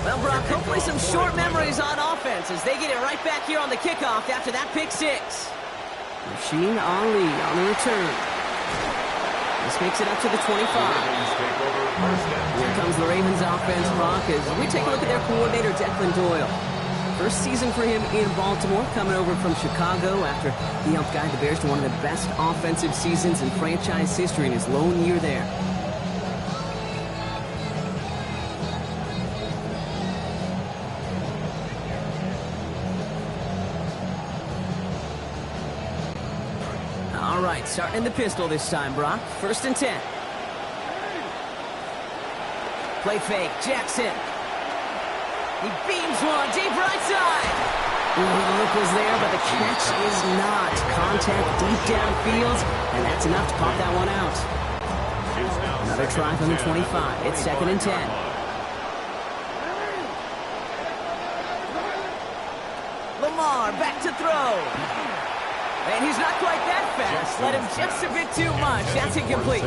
Well, Brock, hopefully some short memories on offense as they get it right back here on the kickoff after that pick six. Rasheen Ali on the return. This makes it up to the 25. Here comes the Ravens offense, Brock, as we take a look at their coordinator, Declan Doyle. First season for him in Baltimore, coming over from Chicago after he helped guide the Bears to one of the best offensive seasons in franchise history in his lone year there. All right, starting in the pistol this time, Brock. 1st and 10. Play fake, Jackson. He beams one, deep right side. Ooh, the look was there, but the catch is not. Contact deep downfield, and that's enough to pop that one out. Another try from the 25. It's 2nd and 10. Lamar back to throw. And he's not quite that fast. Let him just a bit too much. That's incomplete.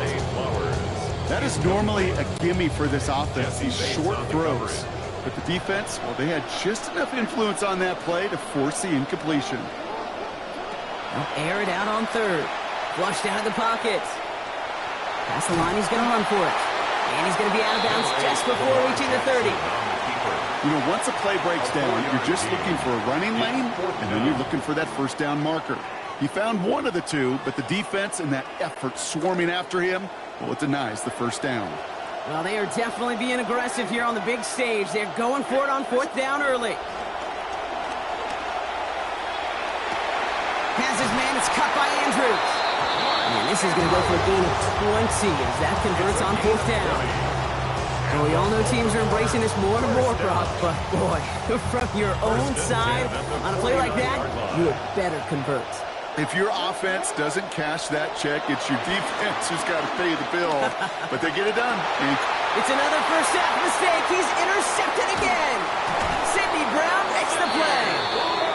That is normally a gimme for this offense, these short throws. But the defense, well, they had just enough influence on that play to force the incompletion. They'll air it out on 3rd. Flushed out of the pocket. Past the line, he's going to run for it. And he's going to be out of bounds just before reaching the 30. You know, once a play breaks down, you're just looking for a running lane, and then you're looking for that 1st down marker. He found one of the two, but the defense and that effort swarming after him, well, it denies the 1st down. Well, they are definitely being aggressive here on the big stage. They're going for it on 4th down early. Has his man, it's cut by Andrews. And this is going to go for a gain of 20 as that converts on 4th down. Well, we all know teams are embracing this more and more, Brock, but boy, from your own side, on a play like that, you had better convert. If your offense doesn't cash that check, it's your defense who's got to pay the bill. But they get it done. It's another first half mistake. He's intercepted again. Sidney Brown makes the play.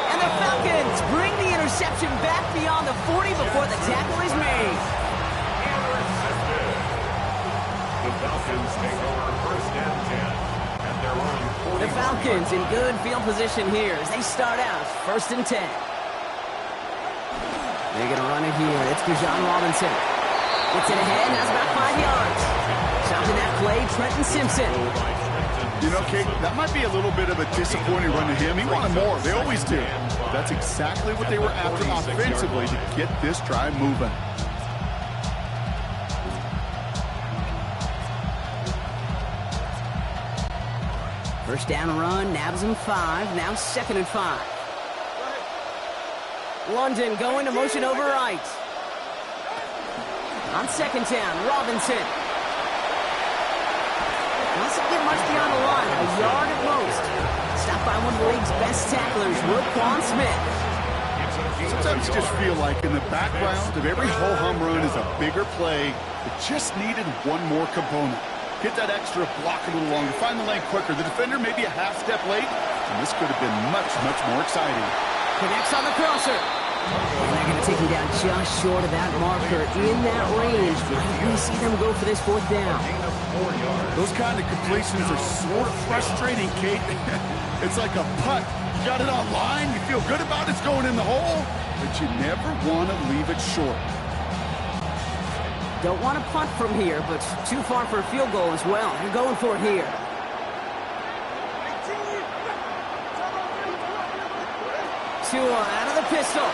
And the Falcons bring the interception back beyond the 40 before the tackle is made. The Falcons take over 1st and 10. And they're on 40. The Falcons in good field position here as they start out 1st and 10. They're going to run it here. It's Bijan Robinson. Gets it ahead. That's about 5 yards. Stopping that play, Trenton Simpson. You know, Kate, that might be a little bit of a disappointing run to him. He wanted more. They always do. That's exactly what they were after offensively to get this drive moving. First down run, nabs him 5. Now 2nd and 5. London going to motion over right. On 2nd down, Robinson. Doesn't get much beyond the line, a yard at most. Stopped by one of the league's best tacklers, Roquan Smith. Sometimes you just feel like in the background of every ho-hum run is a bigger play that just needed one more component. Get that extra block a little longer, find the lane quicker. The defender may be a half step late, and this could have been much, much more exciting. Connects on the crosser. And they're going to take him down just short of that marker. In that range, we see them go for this 4th down. Those kind of completions are sort of frustrating, Kate. It's like a putt. You got it on line, you feel good about it's going in the hole, but you never want to leave it short. Don't want to punt from here, but too far for a field goal as well. They're going for it here. Tua out of the pistol.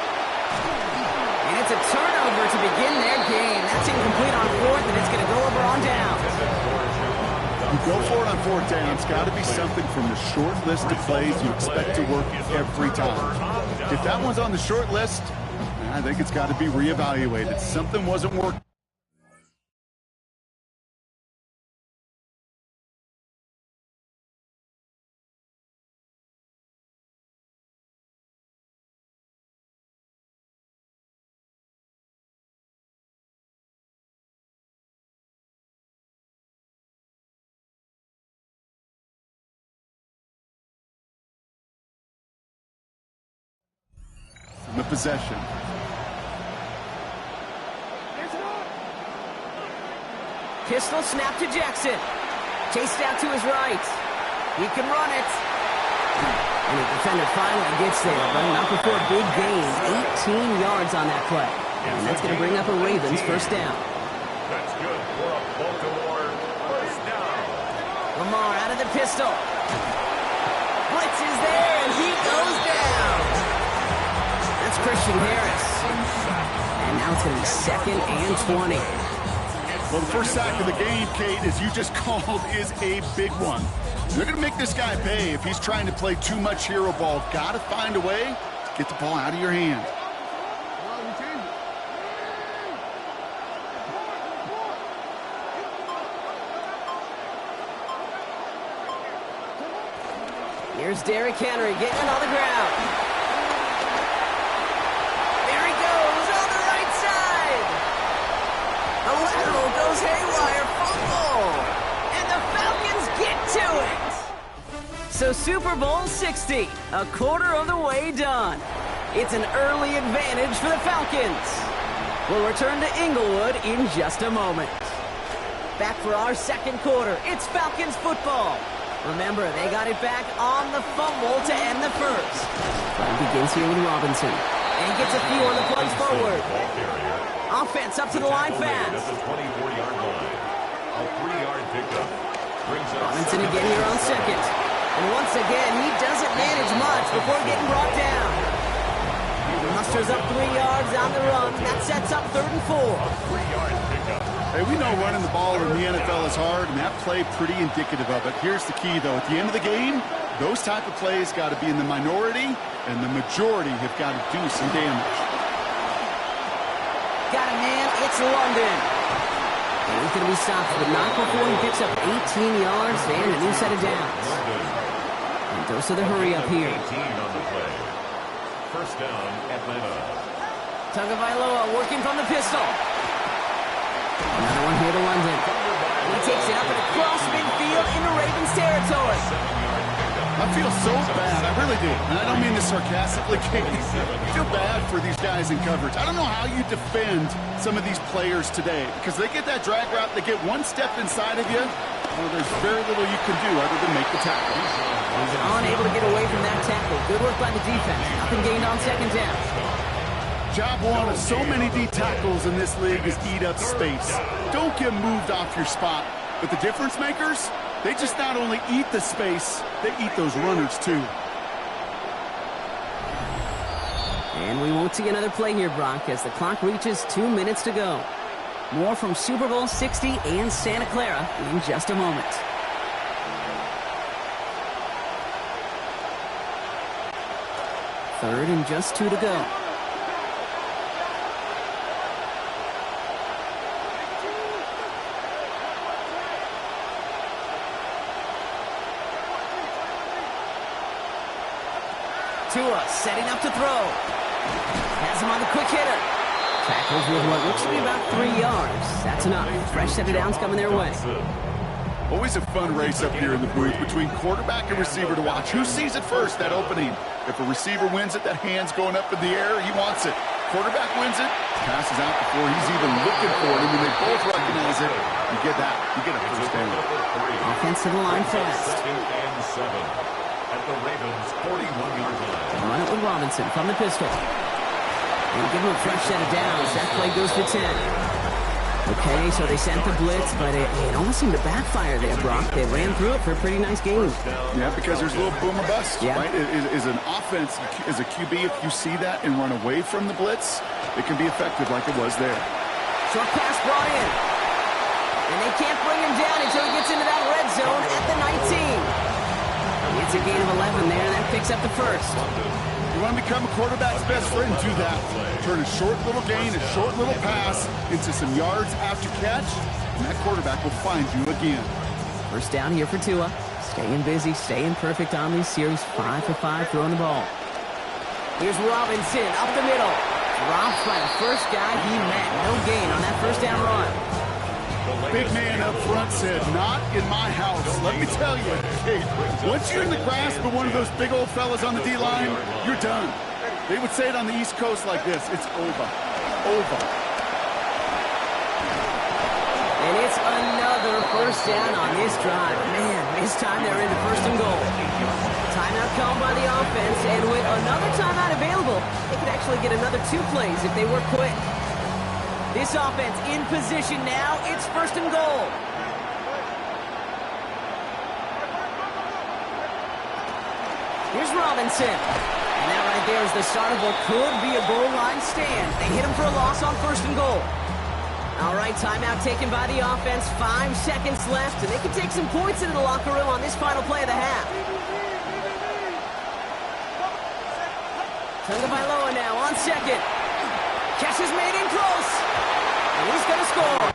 And it's a turnover to begin their game. That's incomplete on 4th, and it's going to go over on down. You go for it on 4th down. It's got to be something from the short list of plays you expect to work every time. If that one's on the short list, I think it's got to be reevaluated. Something wasn't working. The possession. Pistol snap to Jackson. Chased out to his right. He can run it. And the defender finally gets there, but not before a big gain. 18 yards on that play. And that's going to bring up a Ravens first down. That's good for a Baltimore first down. Lamar out of the pistol. Blitz is there, and he goes down. That's Christian Harris. And now it's going to be 2nd and 20. Well, the first sack of the game, Kate, as you just called, is a big one. They're going to make this guy pay if he's trying to play too much hero ball. Got to find a way to get the ball out of your hand. Here's Derrick Henry getting it on the ground. There he goes on the right side. A lateral goes haywire, fumble. And the Falcons get to it. So Super Bowl 60, a quarter of the way done. It's an early advantage for the Falcons. We'll return to Inglewood in just a moment. Back for our second quarter, it's Falcons football. Remember, they got it back on the fumble to end the first. Play begins here with Robinson. And he gets a few on the plunge forward. Offense up to the line fast. At the 24-yard line. A 3-yard pickup. Robinson again here on second. And once again, he doesn't manage much before getting brought down. He musters up 3 yards on the run. That sets up 3rd and 4. A 3-yard pickup. Hey, we know running the ball in the NFL is hard, and that play pretty indicative of it. Here's the key, though. At the end of the game, those type of plays got to be in the minority, and the majority have got to do some damage. Got a man, it's London. And he's going to be stopped, but not before he picks up 18 yards and a new set of downs. And goes to the hurry up here. 18 on the play. First down, Atlanta. Tagovailoa working from the pistol. Another one here to London. He takes it up and across midfield into Ravens territory. I feel so bad. I really do. And I don't mean this sarcastically, Kate. I feel bad for these guys in coverage. I don't know how you defend some of these players today, because they get that drag route, they get one step inside of you, well, there's very little you can do other than make the tackle. He's unable to get away from that tackle. Good work by the defense. Nothing gained on second down. Job one of so many D tackles in this league is eat up space. Don't get moved off your spot. But the difference makers, they just not only eat the space, they eat those runners too. And we won't see another play here, Brock, as the clock reaches 2 minutes to go. More from Super Bowl 60 and Santa Clara in just a moment. Third and just 2 to go. Tua setting up to throw. Has him on the quick hitter. Tackles with what looks to be about 3 yards. That's enough. Fresh set of downs coming their way. Always a fun race up here in the booth between quarterback and receiver to watch. Who sees it first, that opening? If a receiver wins it, that hand's going up in the air, he wants it. Quarterback wins it, passes out before he's even looking for it. And when they both recognize it, you get that. You get a first down. Offense to the line fast. 2nd and 7. At the Ravens' 41-yard line. Run it with Robinson from the pistol. And give him a fresh set of downs. That play goes for 10. Okay, so they sent the blitz, but it almost seemed to backfire there, Brock. They ran through it for a pretty nice game. Yeah, because there's a little boom or bust, yeah. Right? Is an offense, as a QB, if you see that and run away from the blitz, it can be effective like it was there. Short pass brought in. And they can't bring him down until he gets into that red zone at the 19. It's a gain of 11 there, and that picks up the first. You want to become a quarterback's best friend, do that. Turn a short little gain, a short little pass into some yards after catch, and that quarterback will find you again. First down here for Tua. Staying busy, staying perfect on these series. 5 for 5 throwing the ball. Here's Robinson up the middle. Dropped by the first guy he met. No gain on that first down run. Big man up front said, not in my house. Let me tell you, Kate, once you're in the grasp of one of those big old fellas on the D-line, you're done. They would say it on the East Coast like this, it's over. Over. They And it's another first down on this drive. Man, this time they're into first and goal. Timeout called by the offense, and with another timeout available, they could actually get another 2 plays if they work quick. This offense in position now. It's first and goal. Here's Robinson. And that right there is the start of what could be a goal line stand. They hit him for a loss on first and goal. All right, timeout taken by the offense. 5 seconds left, and they can take some points into the locker room on this final play of the half. Tagovailoa now on second. Catch is made in close. And he's going to score.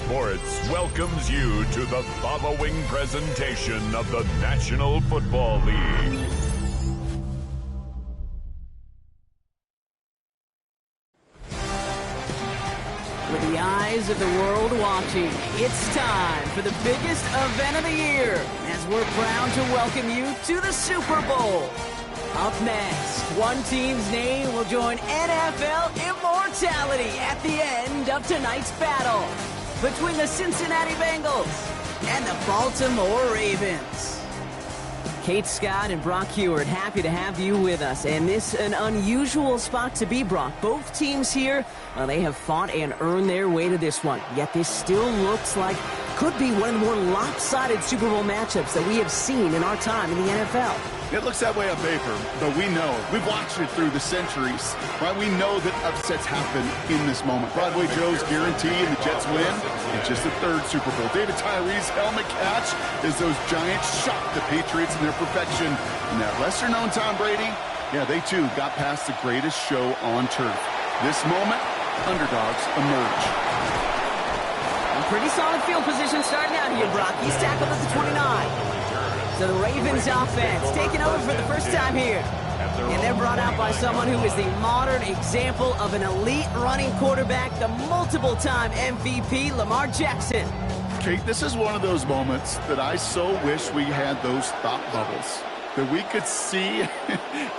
Sports welcomes you to the following presentation of the National Football League. With the eyes of the world watching, it's time for the biggest event of the year as we're proud to welcome you to the Super Bowl. Up next, one team's name will join NFL immortality at the end of tonight's battle between the Cincinnati Bengals and the Baltimore Ravens. Kate Scott and Brock Huard, happy to have you with us. And this an unusual spot to be, Brock. Both teams here, they have fought and earned their way to this one. Yet this still looks like could be one of the more lopsided Super Bowl matchups that we have seen in our time in the NFL. It looks that way on paper, but we know. We've watched it through the centuries, right? We know that upsets happen in this moment. Broadway Joe's guarantee and the Jets win. It's just the third Super Bowl. David Tyree's helmet catch as those Giants shocked the Patriots in their perfection. And that lesser-known Tom Brady, yeah, they too got past the greatest show on turf. This moment, underdogs emerge. A pretty solid field position starting out here, Brock. He's tackled at the 29. So the Ravens offense taking over for the first time here. And they're brought out by someone who is the modern example of an elite running quarterback, the multiple-time MVP, Lamar Jackson. Kate, this is one of those moments that I so wish we had those thought bubbles, that we could see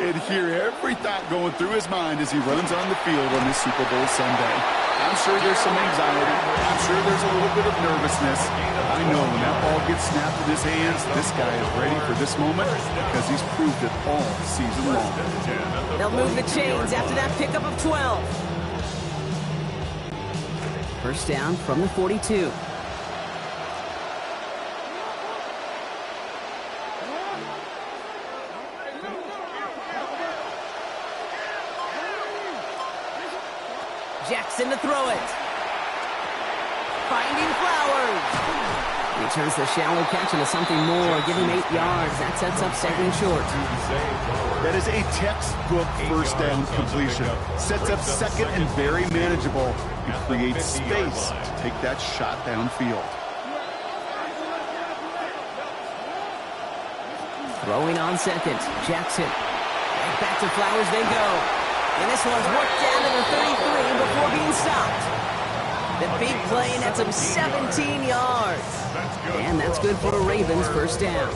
and hear every thought going through his mind as he runs on the field on this Super Bowl Sunday. I'm sure there's some anxiety. I'm sure there's a little bit of nervousness. I know when that ball gets snapped in his hands, this guy is ready for this moment because he's proved it all season long. They'll move the chains after that pickup of 12. First down from the 42. Jackson to throw it. Finding Flowers. He turns the shallow catch into something more. Give him 8 yards. That sets up second and short. That is a textbook first down completion. Sets up second and very manageable. It creates space to take that shot downfield. Throwing on second. Jackson. Right back to Flowers they go. And this one's worked down to the 33 before being stopped. The big play nets him 17 yards. And that's good for the Ravens first down.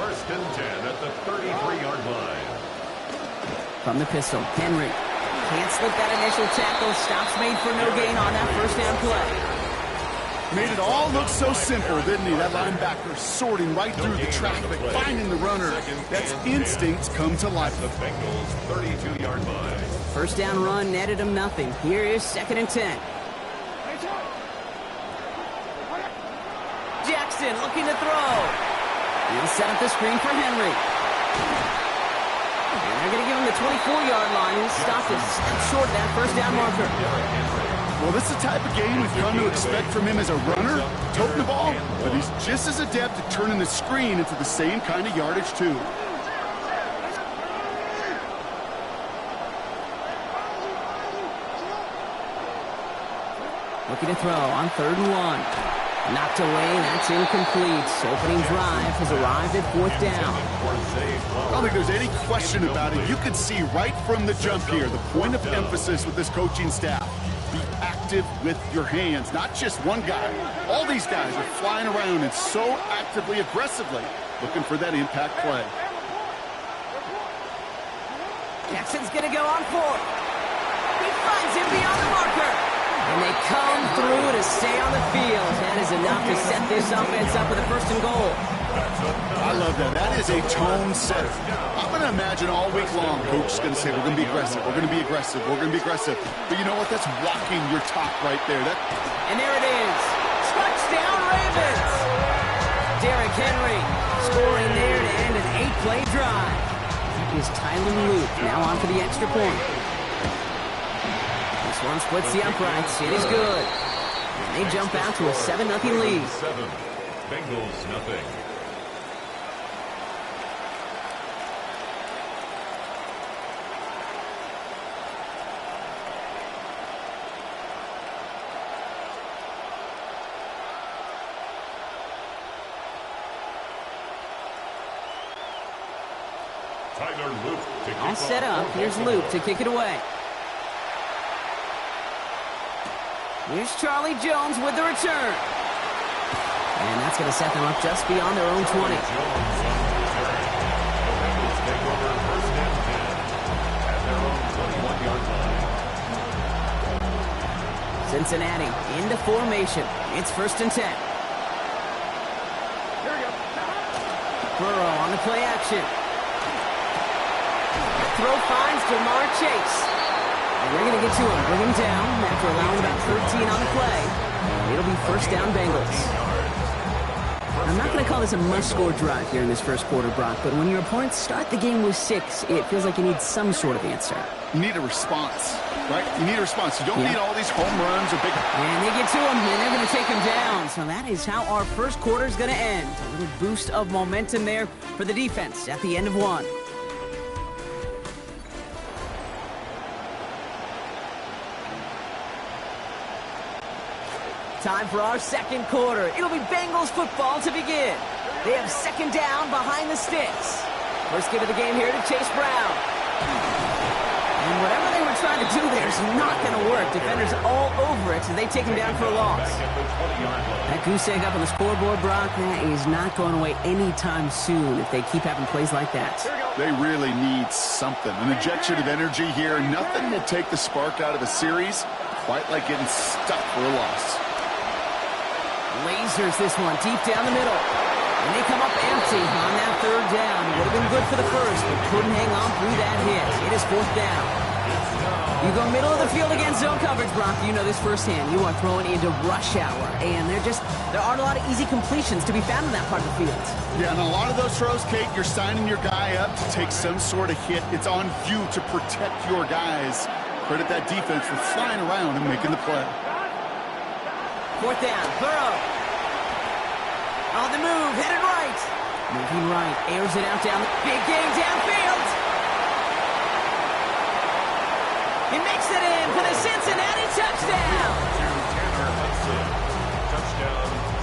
First and 10 at the 33-yard line. From the pistol, Henry. Can't slip that initial tackle. Stops made for no gain on that first down play. Made it all look so simple, didn't he? That linebacker sorting right through the traffic, finding the runner. That's instincts come to life. The Bengals 32-yard line. First down run netted him nothing. Here is second and 10. Jackson looking to throw. He'll set up the screen for Henry. And they're going to give him the 24-yard line. He'll stop this short of that first down marker. Well, this is the type of game we've come to expect from him as a runner, toting the ball, but he's just as adept at turning the screen into the same kind of yardage, too. Looking to throw on 3rd and 1. Knocked away, that's incomplete. Opening drive has arrived at 4th down. I don't think there's any question about it. You could see right from the jump here, the point of emphasis with this coaching staff. Be active with your hands, not just one guy. All these guys are flying around and so actively, aggressively looking for that impact play. Jackson's going to go on 4th. He finds him beyond the marker. And they come through to stay on the field. That is enough to set this offense up with a 1st and goal. I love that. That is a tone setter. I'm going to imagine all week long, coach is going to say, we're going to be aggressive, we're going to be aggressive, we're going to be aggressive. But you know what? That's walking your talk right there. And there it is. Touchdown Ravens. Derrick Henry scoring there to end an 8-play drive. Is Tyler Luke now on for the extra point. This one splits the uprights. It is good. And they jump out to a 7-0 lead. 7, Bengals nothing. Tyler Luke to kick All set up. Here's Luke to kick it away. Here's Charlie Jones with the return. And that's going to set them up just beyond their own 20. Cincinnati into formation. It's 1st and 10. Burrow on the play action. Throw finds Jamar Chase. And they're going to get to him. Bring him down after allowing about 13 on the play. It'll be 1st down Bengals. I'm not going to call this a must-score drive here in this first quarter, Brock, but when your opponents start the game with 6, it feels like you need some sort of answer. You need a response, right? You need a response. You don't need all these home runs or big... And they get to him, and they're going to take him down. So that is how our first quarter is going to end. A little boost of momentum there for the defense at the end of 1. Time for our second quarter. It'll be Bengals football to begin. They have 2nd down behind the sticks. First give of the game here to Chase Brown. And whatever they were trying to do there is not going to work. Defenders all over it, so they take him down for a loss. That goose egg up on the scoreboard, Brock, that is not going away anytime soon if they keep having plays like that. They really need something. An injection of energy here. Nothing will take the spark out of a series quite like getting stuck for a loss. Lasers this one deep down the middle. And they come up empty on that 3rd down. Would have been good for the first, but couldn't hang on through that hit. It is 4th down. You go middle of the field against zone coverage, Brock. You know this firsthand. You are throwing into rush hour. And there aren't a lot of easy completions to be found in that part of the field. Yeah, and a lot of those throws, Kate, you're signing your guy up to take some sort of hit. It's on you to protect your guys. Credit that defense for flying around and making the play. 4th down, Burrow. On the move, headed right. Moving right, airs it out down the big game downfield. He makes it in for the Cincinnati touchdown.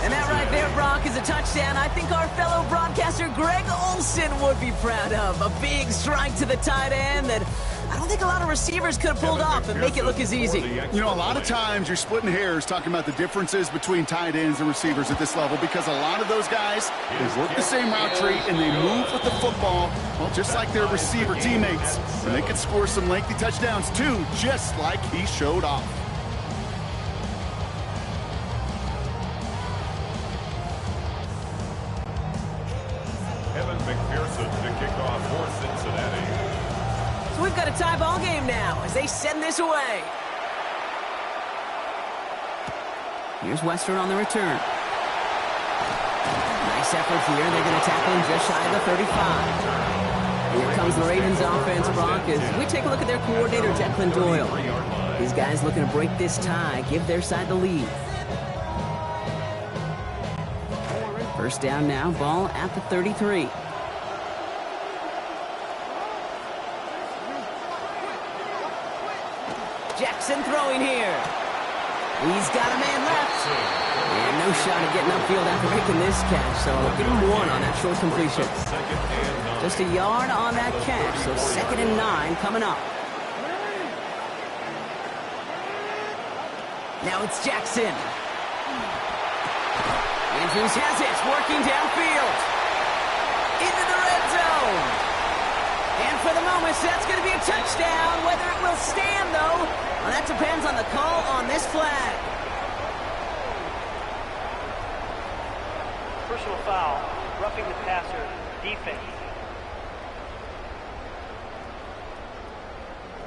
And that right there, Brock, is a touchdown I think our fellow broadcaster Greg Olsen would be proud of. A big strike to the tight end that I don't think a lot of receivers could have pulled off and make it look as easy. You know, a lot of times you're splitting hairs talking about the differences between tight ends and receivers at this level because a lot of those guys, they work the same route tree and they move with the football, well, just like their receiver teammates. And they can score some lengthy touchdowns too, just like he showed off. Evan McPherson to kick off for Cincinnati. So we've got a tie ball game now as they send this away. Here's Western on the return. Nice effort here. They're going to tackle him just shy of the 35. Here comes the Ravens offense, Brock, as we take a look at their coordinator, Declan Doyle. These guys looking to break this tie, give their side the lead. 1st down now, ball at the 33. Jackson throwing here. He's got a man left. And no shot at getting upfield after making this catch, so give him 1 on that short completion. Just a yard on that catch, so 2nd and 9 coming up. Now it's Jackson. Andrews has it, working downfield. Into the red zone. And for the moment, that's going to be a touchdown. Whether it will stand, though, well, that depends on the call on this flag. Personal foul, roughing the passer, defense.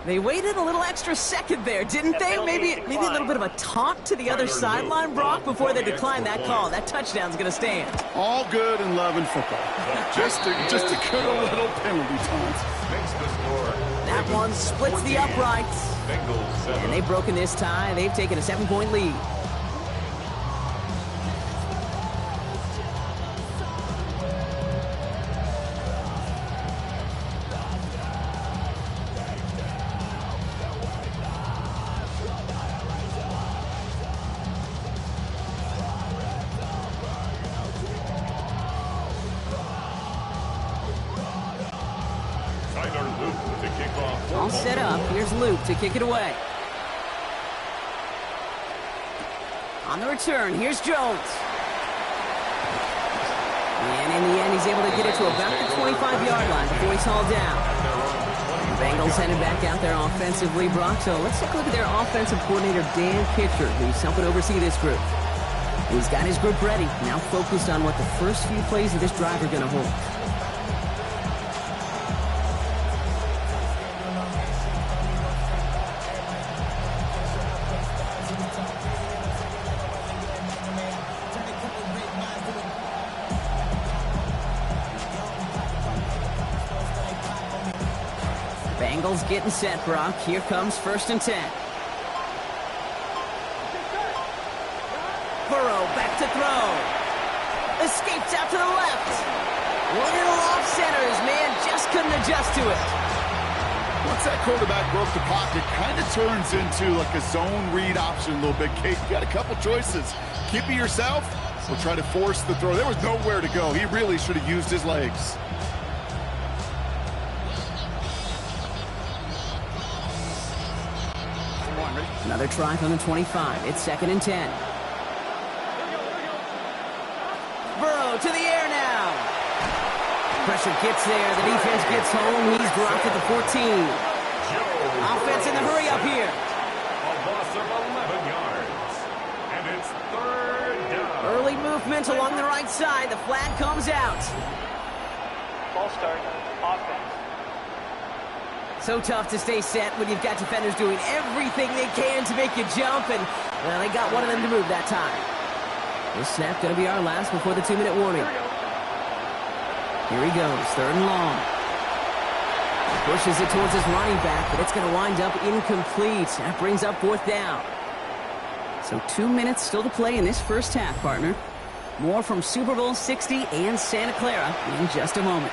They waited a little extra second there, didn't they? Maybe a little bit of a taunt to the other sideline, Brock, before they declined that call. That touchdown's going to stand. All good and love in football. just a good little penalty taunt. That one splits the uprights. And they've broken this tie. They've taken a 7-point lead. All set up. Here's Luke to kick it away. On the return, here's Jones. And in the end, he's able to get it to about the 25-yard line before he's hauled down. The Bengals headed back out there offensively, Brock. So let's take a look at their offensive coordinator, Dan Pitcher, who's helping oversee this group. He's got his group ready, now focused on what the first few plays of this drive are going to hold. Bengals getting set, Brock. Here comes 1st and 10. Burrow back to throw. Escapes out to the left. Little off centers, man. Just couldn't adjust to it. Once that quarterback broke the pocket, kind of turns into like a zone read option a little bit. Kate, you got a couple choices. Keep it yourself or try to force the throw. There was nowhere to go. He really should have used his legs. Another try from the 25. It's 2nd and 10. Burrow to the air now. Pressure gets there. The defense gets home. He's blocked at the 14. Offense in the hurry up here. A loss of 11 yards. And it's 3rd down. Early movement along the right side. The flag comes out. Ball start. Offense. So tough to stay set when you've got defenders doing everything they can to make you jump, and, well, they got one of them to move that time. This snap going to be our last before the 2-minute warning. Here he goes, 3rd and long. Pushes it towards his running back, but it's going to wind up incomplete. That brings up 4th down. So 2 minutes still to play in this first half, partner. More from Super Bowl 60 and Santa Clara in just a moment.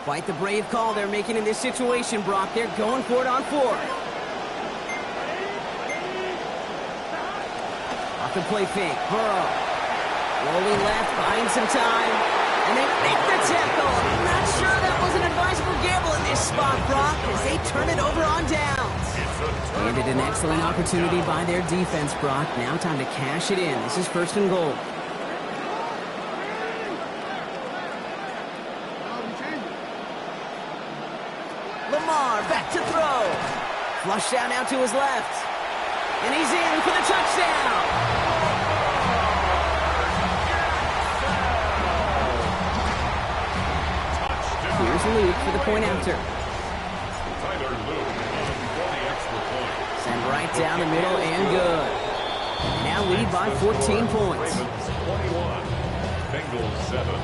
Quite the brave call they're making in this situation, Brock. They're going for it on 4th. Off the play fake. Burrow. Rolling left, buying some time. And they make the tackle. I'm not sure that was an advisable gamble in this spot, Brock, as they turn it over on downs. Handed an excellent opportunity by their defense, Brock. Now time to cash it in. This is 1st and goal. Lamar back to throw. Flush down now to his left. And he's in for the touchdown. Here's Luke for the point after. Tyler Luke for the extra point. Send right down the middle and good. Now lead by 14 points. Ravens 21, Bengals 7.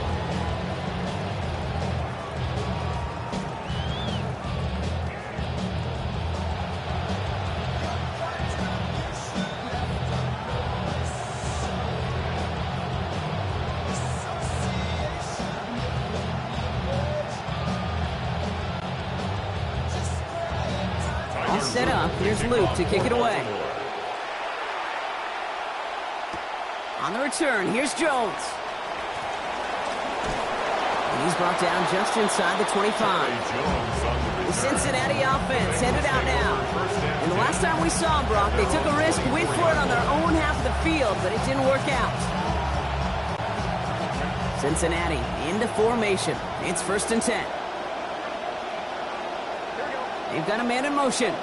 Set up. Here's Luke to kick it away. On the return, here's Jones. And he's brought down just inside the 25. The Cincinnati offense headed out now. And the last time we saw them, Brock, they took a risk, went for it on their own half of the field, but it didn't work out. Cincinnati into formation. It's 1st and 10. They've got a man in motion.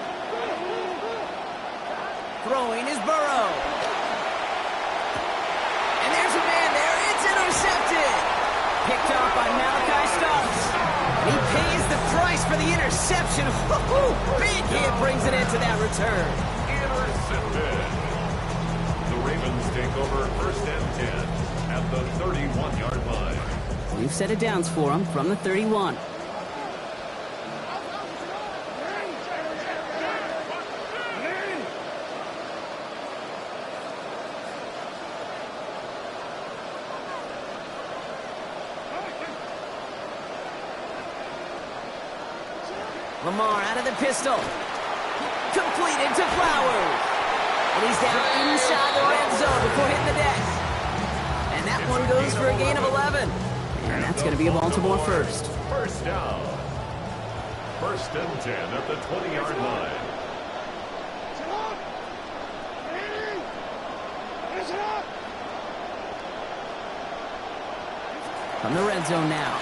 Throwing is Burrow. And there's a man there. It's intercepted. Picked off by Malachi Starks. And he pays the price for the interception. Big hit brings it into that return. Intercepted. The Ravens take over 1st and 10 at the 31-yard line. We've set it downs for him from the 31. Lamar out of the pistol. Completed to Flowers. And he's down inside the red zone before hitting the deck. And that one goes for a gain of 11. And that's going to be a Baltimore first. First down. First and 10 at the 20-yard line. From the red zone now.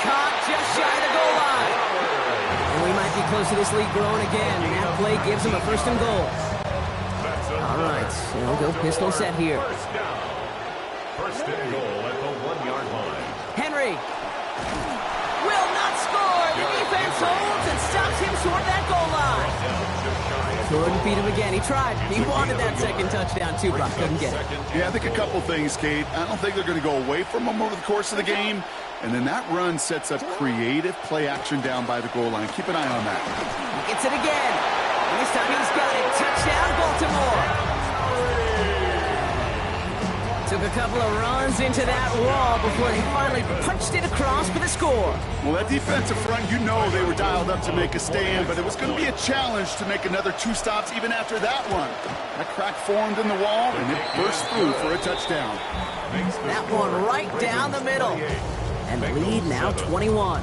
Caught just shy of the goal line. And we might be close to this lead growing again. And that play gives him a first and goal. All right, so we'll go pistol set here. First down. First and goal at the 1-yard line. Henry will not score. The defense holds and stops him short of that goal line. Couldn't beat him again. He tried. He wanted that second touchdown too, but couldn't get it. Yeah, I think a couple things, Kate. I don't think they're going to go away from him over the course of the game. And then that run sets up creative play action down by the goal line. Keep an eye on that. He gets it again. And this time he's got it. Touchdown, Baltimore. Took a couple of runs into that wall before they finally punched it across for the score. Well, that defensive front, you know they were dialed up to make a stand, but it was going to be a challenge to make another 2 stops even after that one. That crack formed in the wall, and it burst through for a touchdown. That one right down the middle. And the lead now 21.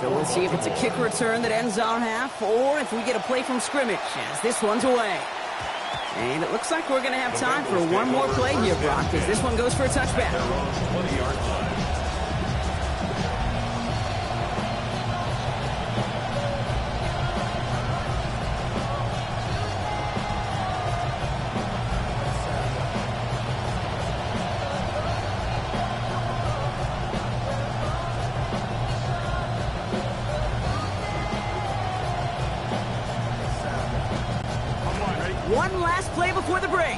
So we'll see if it's a kick return that ends our half, or if we get a play from scrimmage, as this one's away. And it looks like we're going to have time for one more play here, Brock, as this one goes for a touchback. 20-yard line. One last play before the break.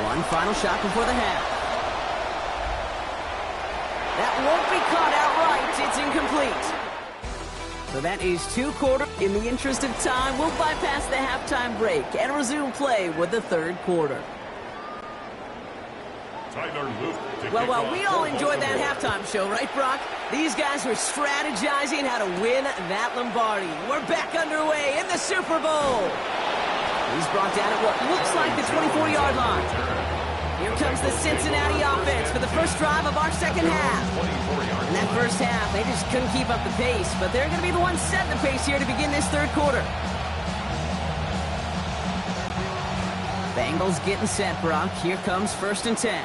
One final shot before the half. That won't be caught outright. It's incomplete. So that is 2 quarters. In the interest of time, we'll bypass the halftime break and resume play with the 3rd quarter. Well, we all enjoyed that halftime show, right, Brock? These guys were strategizing how to win that Lombardi. We're back underway in the Super Bowl. He's brought down at what looks like the 24-yard line. Here comes the Cincinnati offense for the first drive of our second half. In that first half, they just couldn't keep up the pace, but they're going to be the ones setting the pace here to begin this 3rd quarter. Bengals getting set, Brock. Here comes 1st and 10.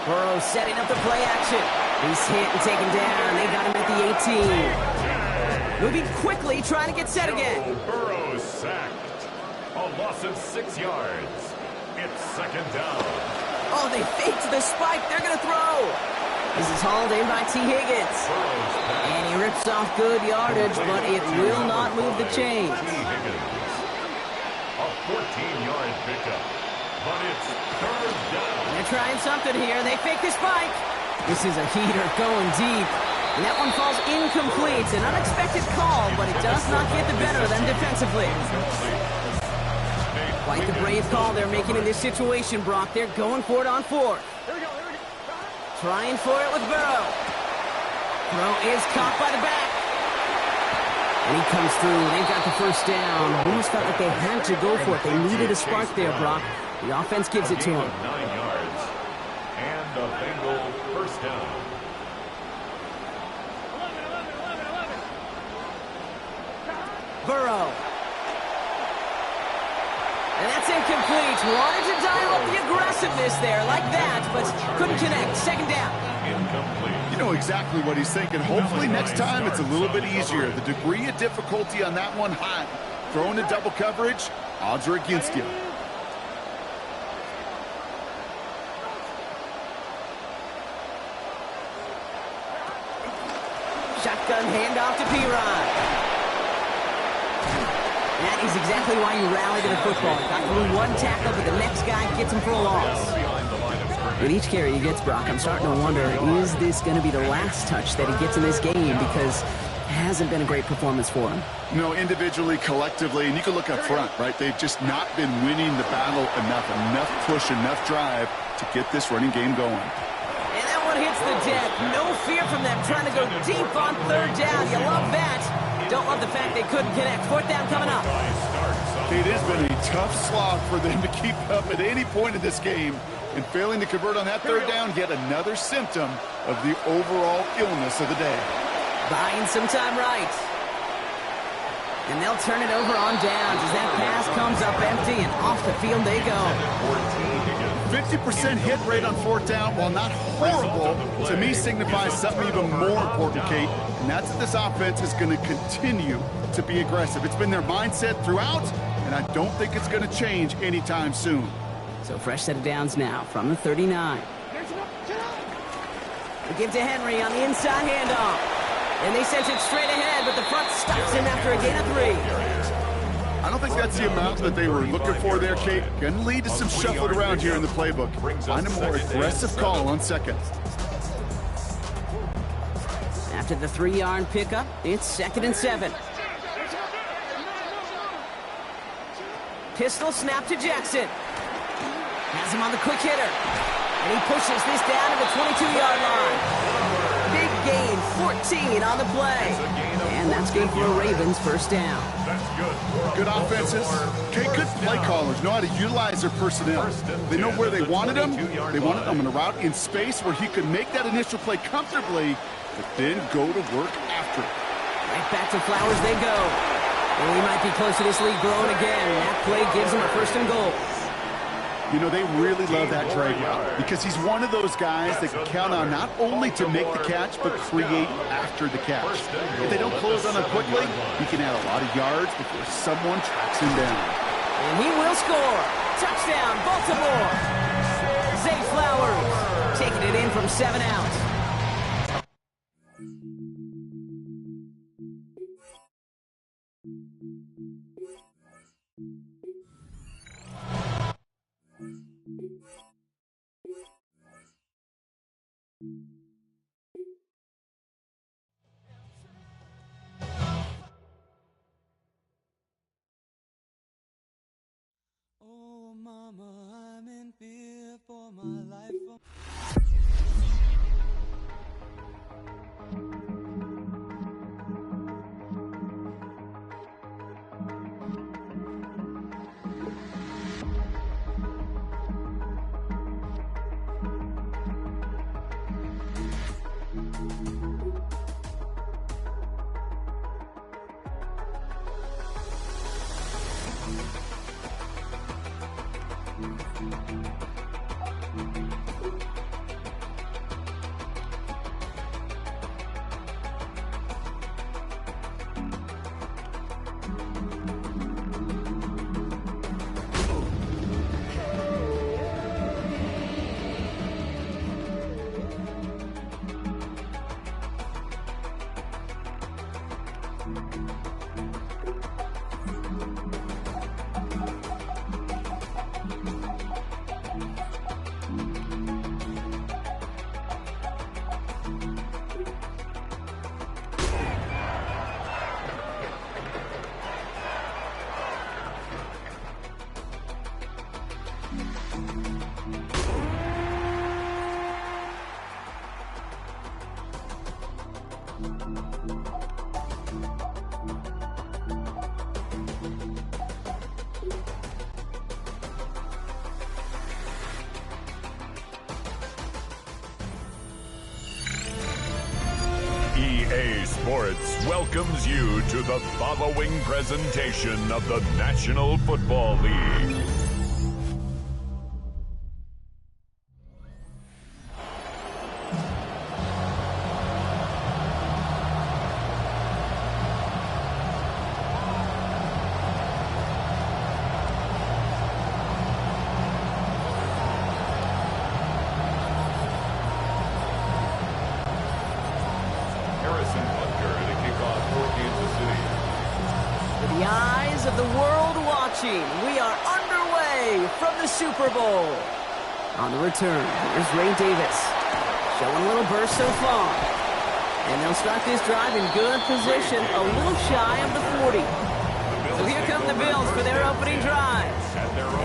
Burrow setting up the play action. He's hit and taken down. They got him at the 18. Moving quickly, trying to get set again. Burrow sacked. A loss of 6 yards. It's 2nd down. Oh, they faked the spike. They're going to throw. This is hauled in by T. Higgins. And he rips off good yardage, but it will not move the chains. T. Higgins. A 14-yard pickup. But it's 3rd down. They're trying something here. They fake the spike. This is a heater going deep. And that one falls incomplete. An unexpected call, but it does not get the better of them defensively. Quite the brave call they're making in this situation, Brock. They're going for it on 4th. Trying for it with Burrow. Throw is caught by the back. And he comes through. They've got the first down. Almost felt like they had to go for it. They needed a spark there, Brock. The offense gives it to him. 9 yards. And a Bengal first down. Burrow. And that's incomplete. Wanted to dial up the aggressiveness there like that, but couldn't connect. 2nd down. Incomplete. You know exactly what he's thinking. Hopefully next time it's a little bit easier. The degree of difficulty on that one high. Throwing to double coverage, odds are against you. Shotgun handoff to P-Rod. That is exactly why you rally to the football. Got through one tackle, but the next guy gets him for a loss. With each carry he gets, Brock, I'm starting to wonder, is this going to be the last touch that he gets in this game? Because it hasn't been a great performance for him. No, individually, collectively, and you can look up front, right? They've just not been winning the battle enough push, enough drive to get this running game going. And that one hits the deck. No fear from them trying to go deep on third down. You love that. Don't love the fact they couldn't connect. Fourth down coming up. It has been a tough slog for them to keep up at any point in this game. And failing to convert on that third down, yet another symptom of the overall illness of the day. Buying some time right. And they'll turn it over on downs as that pass comes up empty and off the field they go. 50% hit rate on fourth down, while not horrible, to me signifies something even more important, Kate. And that's that this offense is going to continue to be aggressive. It's been their mindset throughout, and I don't think it's going to change anytime soon. So fresh set of downs now from the 39. They give to Henry on the inside handoff. And they send it straight ahead, but the front stops him after a gain of 3. I don't think that's the amount that they were looking for there, Kate. Going to lead to some shuffled around here in the playbook. Find a more aggressive call on second. After the 3-yard pickup, it's 2nd and 7. Pistol snap to Jackson. Has him on the quick hitter. And he pushes this down to the 22-yard line. Big gain, 14 on the play. And that's good for a Ravens first down. Good offenses. Okay, good play callers know how to utilize their personnel. They know where they wanted him. They wanted him in a route in space where he could make that initial play comfortably, but then go to work after it. Right back to Flowers they go. And we might be close to this league growing again. That play gives him a 1st and goal. You know, they really love that drag route because he's one of those guys that can count on not only to make the catch, but create after the catch. If they don't close on him quickly, he can add a lot of yards before someone tracks him down. And he will score. Touchdown, Baltimore. Zay Flowers taking it in from 7 out. Oh, mama, I'm in fear for my life. EA Sports welcomes you to the following presentation of the National Football League. The eyes eyes of the world watching. We are underway from the Super Bowl. On the return, here's Ray Davis. Showing a little burst so far. And they'll start this drive in good position, a little shy of the 40. So here come the Bills for their opening drive.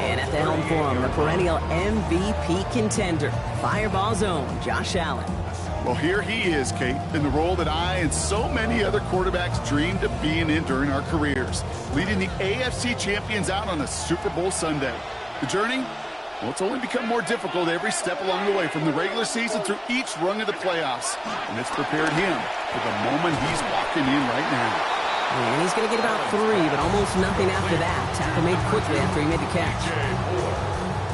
And at the helm for them, the perennial MVP contender, Fireball Zone, Josh Allen. Well, here he is, Kate, in the role that I and so many other quarterbacks dreamed of being in during our careers, leading the AFC champions out on a Super Bowl Sunday. The journey? Well, it's only become more difficult every step along the way, from the regular season through each rung of the playoffs. And it's prepared him for the moment he's walking in right now. And he's going to get about 3, but almost nothing after that. Tackle made quickly after he made the catch.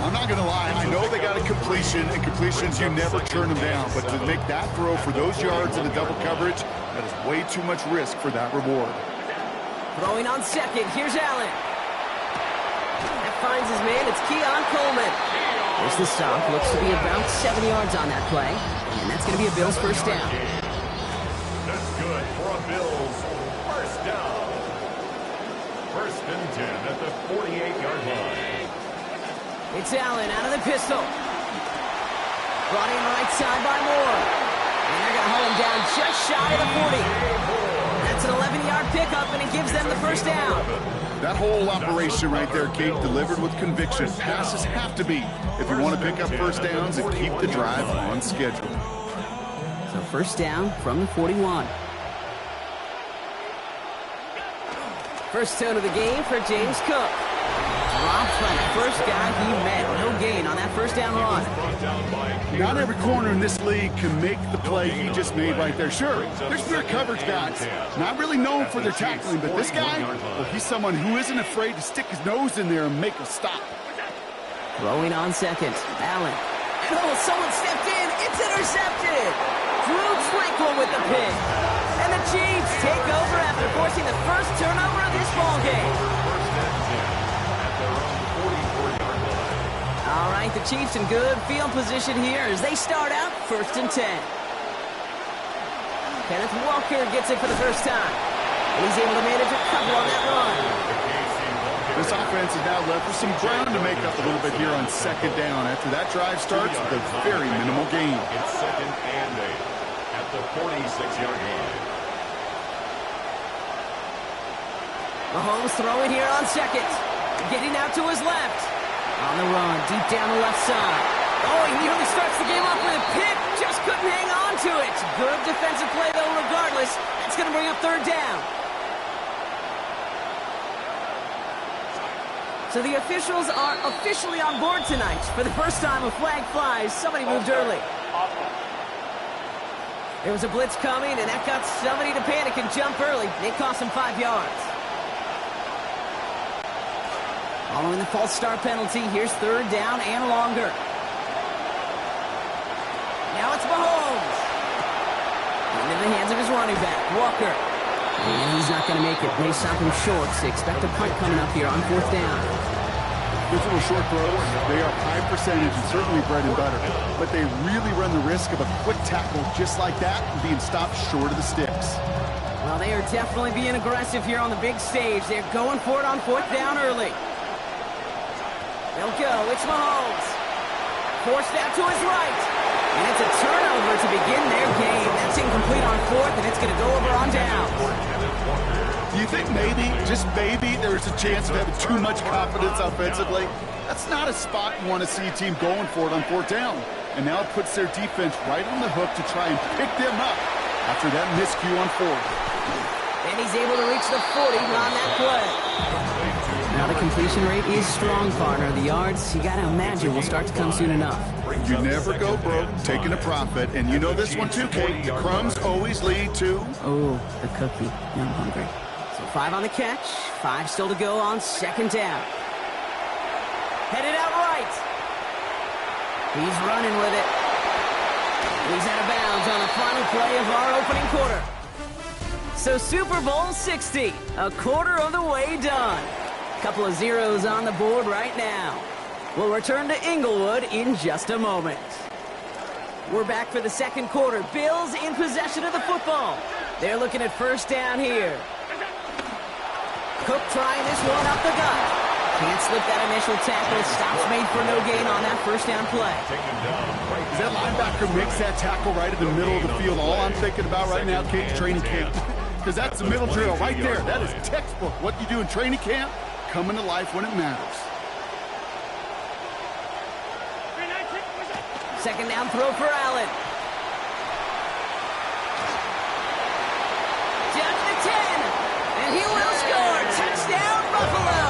I'm not going to lie, I know they got a completion, and completions, you never turn them down. But to make that throw for those yards in the double coverage, that is way too much risk for that reward. Throwing on second, here's Allen. That finds his man, it's Keon Coleman. There's the stop, looks to be about 7 yards on that play. And that's going to be a Bills first down. That's good for a Bills first down. First and 10 at the 48-yard line. It's Allen out of the pistol. Brought in right side by Moore. And they're going to hold him down just shy of the 40. That's an 11-yard pickup, and it gives them the first down. That whole operation right there, Kate, delivered with conviction. Passes have to be if you want to pick up first downs and keep the drive on schedule. So first down from the 41. First tone of the game for James Cook. Drops by the first guy he met. No gain on that first down run. Not every corner in this league can make the play he just made right there. Sure, there's pure coverage guys. Not really known for their tackling, but this guy, well, he's someone who isn't afraid to stick his nose in there and make a stop. Throwing on second. Allen. Oh, someone stepped in. It's intercepted. Drew Tranquill with the pick. And the Chiefs take over after forcing the first turnover of this ballgame. All right, the Chiefs in good field position here as they start out first and 10. Kenneth Walker gets it for the first time. And he's able to manage a couple on that run. This offense is now left with some ground to make up a little bit here on second down after that drive starts with a very minimal gain. It's second and 8 at the 46-yard line. Mahomes throwing here on second. Getting out to his left. On the run, deep down the left side. Oh, he nearly starts the game off with a pick. Just couldn't hang on to it. Good defensive play, though, regardless. That's going to bring up third down. So the officials are officially on board tonight. For the first time, a flag flies. Somebody moved early. There was a blitz coming, and that got somebody to panic and jump early. It cost him 5 yards. Following the false start penalty, here's third down and longer. Now it's Mahomes. Into the hands of his running back, Walker. And he's not going to make it. They stop him short, so expect a punt coming up here on fourth down. Those little short throws, they are high percentage and certainly bread and butter. But they really run the risk of a quick tackle just like that and being stopped short of the sticks. Well, they are definitely being aggressive here on the big stage. They're going for it on fourth down early. They'll go. It's Mahomes. Forced out to his right. And it's a turnover to begin their game. That's incomplete on fourth, and it's going to go over on down. Do you think maybe, just maybe, there's a chance of having too much confidence offensively? That's not a spot you want to see a team going for it on fourth down. And now it puts their defense right on the hook to try and pick them up after that miscue on fourth. And he's able to reach the 40 on that play. Now the completion rate is strong, partner. The yards, you got to imagine, will start to come soon enough. You never go broke taking a profit. And you know this one too, Kate. The crumbs always lead to... Oh, the cookie. I'm hungry. So 5 on the catch. 5 still to go on second down. Headed out right. He's running with it. He's out of bounds on the final play of our opening quarter. So Super Bowl 60, a quarter of the way done. Couple of zeros on the board right now. We'll return to Inglewood in just a moment. We're back for the second quarter. Bills in possession of the football. They're looking at first down here. Cook trying this one up the gut. Can't slip that initial tackle. Stops made for no gain on that first down play. As that linebacker makes that tackle right in the middle of the field, all I'm thinking about right now, Kate, is training camp. Because that's the middle drill right there. That is textbook. What you do in training camp, coming to life when it matters. Second down throw for Allen. Down to the 10. And he will score. Touchdown, Buffalo.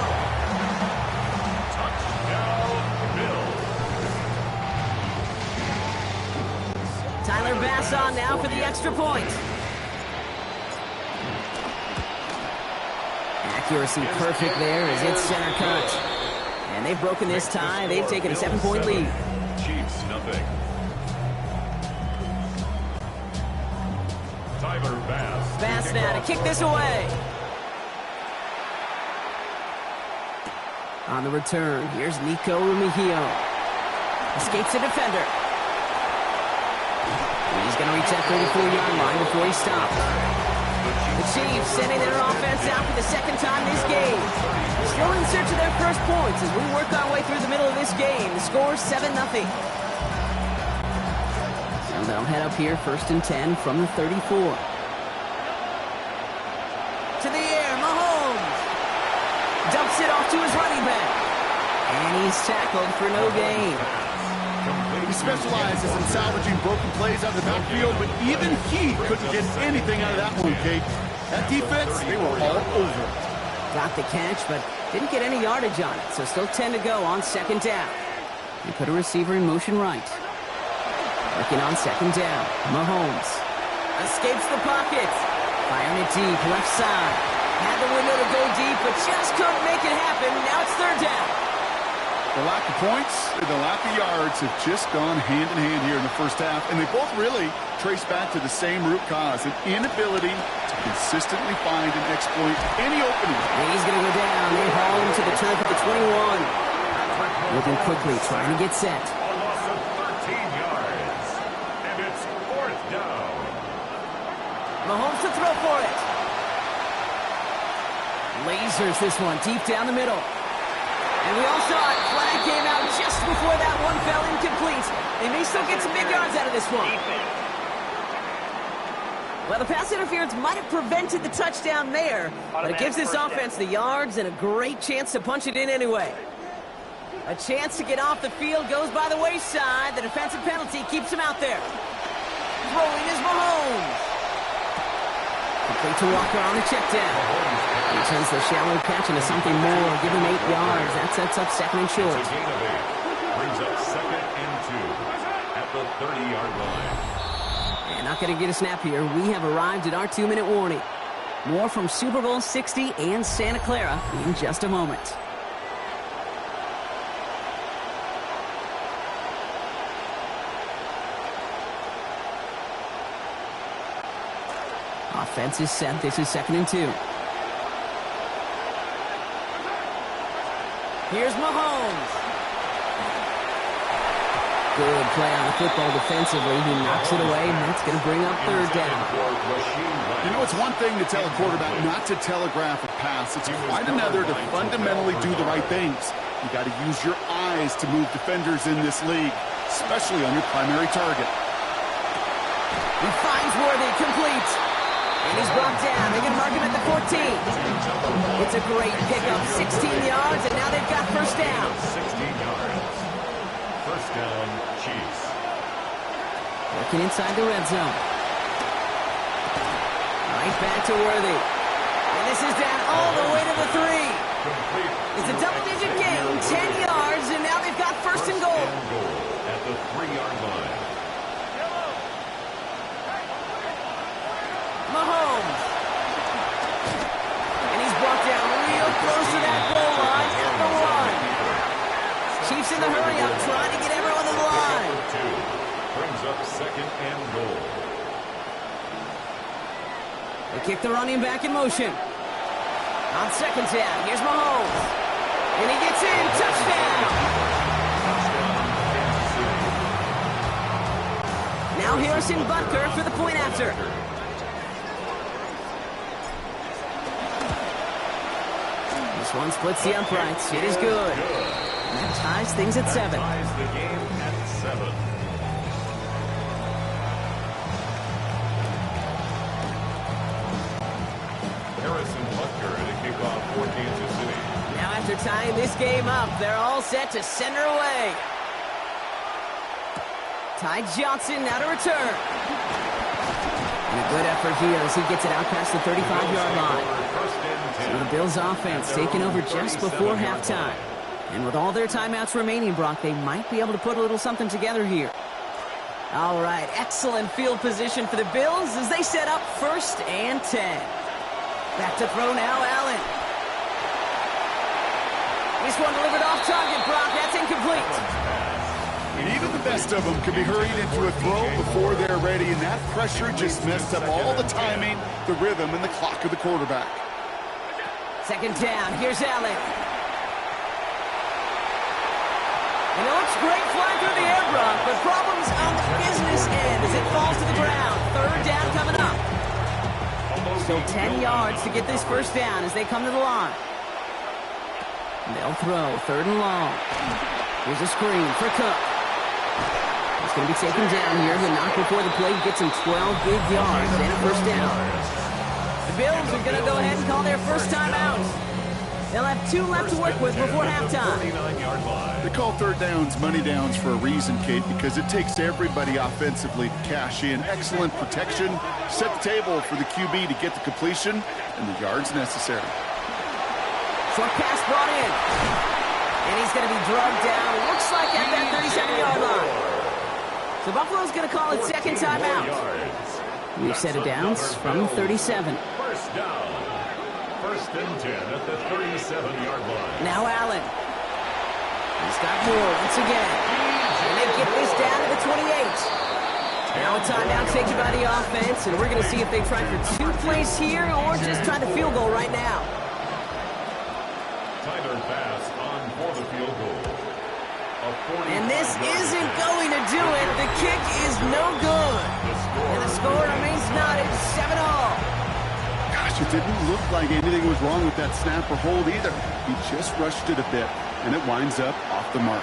Tyler Bass on now for the extra point. Accuracy perfect there as it's center cut. And they've broken this tie. They've taken a 7-point lead. Chiefs, nothing. Tyler Bass. Bass now to kick this away. On the return, here's Nico Rumihio. Escapes the defender. He's going to reach that 34-yard line before he stops. The Chiefs sending their offense out for the second time this game. Still in search of their first points as we work our way through the middle of this game. The score is 7-0. So they'll head up here, 1st and 10 from the 34. To the air, Mahomes. Dumps it off to his running back. And he's tackled for no gain. He specializes in salvaging broken plays out of the backfield, but even he couldn't get anything out of that one, Kate. That defense, they were all over it. Got the catch, but didn't get any yardage on it, so still 10 to go on second down. He put a receiver in motion right. Working on second down. Mahomes escapes the pocket. Firing it deep, left side. Had the window to go deep, but just couldn't make it happen. Now it's third down. The lack of points and the lack of yards have just gone hand in hand here in the first half, and they both really trace back to the same root cause, an inability to consistently find and exploit any opening. He's going to go down. They haul him to the turf at the 21. Looking quickly, trying to get set. A loss of 13 yards. And it's fourth down. Mahomes to throw for it. Lasers this one deep down the middle. And we all saw it. Flag came out just before that one fell incomplete. They may still get some big yards out of this one. Well, the pass interference might have prevented the touchdown there, but it gives this offense the yards and a great chance to punch it in anyway. A chance to get off the field goes by the wayside. The defensive penalty keeps him out there. Throwing is Mahomes. Complete to Walker on the check down. He turns the shallow catch into something more. Give him 8 yards. That sets up second and short. It's a gain of 8. Brings up 2nd and 2 at the 30-yard line. And not going to get a snap here. We have arrived at our 2-minute warning. More from Super Bowl 60 and Santa Clara in just a moment. Offense is set. This is 2nd and 2. Here's Mahomes. Good play on the football defensively. He knocks it away, and that's going to bring up third down. You know, it's one thing to tell a quarterback not to telegraph a pass. It's quite another to fundamentally do the right things. You got to use your eyes to move defenders in this league, especially on your primary target. He finds Worthy, complete. And he's brought down. They're going to mark him at the 14. It's a great pickup, 16 yards, and now they've got first down. 16 yards. First down, Chiefs. Working inside the red zone. Right back to Worthy. And this is down all the way to the 3. It's a double-digit gain, 10 yards, and now they've got first and goal. At the 3-yard line. Mahomes. And he's brought down real close to that goal line at the 1. Chiefs in the hurry up, trying to get everyone to the line. 2 brings up 2nd and goal. They kick the running back in motion. On second down, here's Mahomes. And he gets in, touchdown. Now Harrison Butker for the point after. This one splits the uprights. It is good. And that ties things at 7. Ties the game at 7. Harrison Butker to kick off for Kansas City. Now after tying this game up, they're all set to send her away. Ty Johnson now to return. And a good effort here as he gets it out past the 35-yard line. So the Bills offense taking over just before halftime. And with all their timeouts remaining, Brock, they might be able to put a little something together here. All right, excellent field position for the Bills as they set up 1st and 10. Back to throw now, Allen. This one delivered off target, Brock. That's incomplete. And even the best of them can be hurried into a throw before they're ready, and that pressure just messed up all the timing, the rhythm, and the clock of the quarterback. 2nd down. Here's Allen. And it looks great flying through the air, Brock, but problems on the business end as it falls to the ground. 3rd down coming up. So 10 yards to get this 1st down as they come to the line. They'll throw 3rd and long. Here's a screen for Cook. He's going to be taken down here. The knock before the play gets him 12 big yards and a 1st down. The Bills are going to go ahead and call their first timeout. They'll have 2 left to work with before halftime. They call 3rd downs money downs for a reason, Kate, because it takes everybody offensively to cash in. Excellent protection, set the table for the QB to get the completion and the yards necessary. Short pass brought in. And he's going to be drugged down, looks like at that 37-yard line. So Buffalo's going to call it 2nd timeout. We've set it downs from 37. 1st down. 1st and 10 at the 37-yard line. Now Allen. He's got more once again. And they get this down to the 28. Now a timeout taken by the offense, and we're going to see if they try for 2 plays here or just try the field goal right now. Tyler Bass on for the field goal. And this isn't going to do it. The kick is no good. And the score remains knotted 7-all. Gosh, it didn't look like anything was wrong with that snap or hold either. He just rushed it a bit, and it winds up off the mark.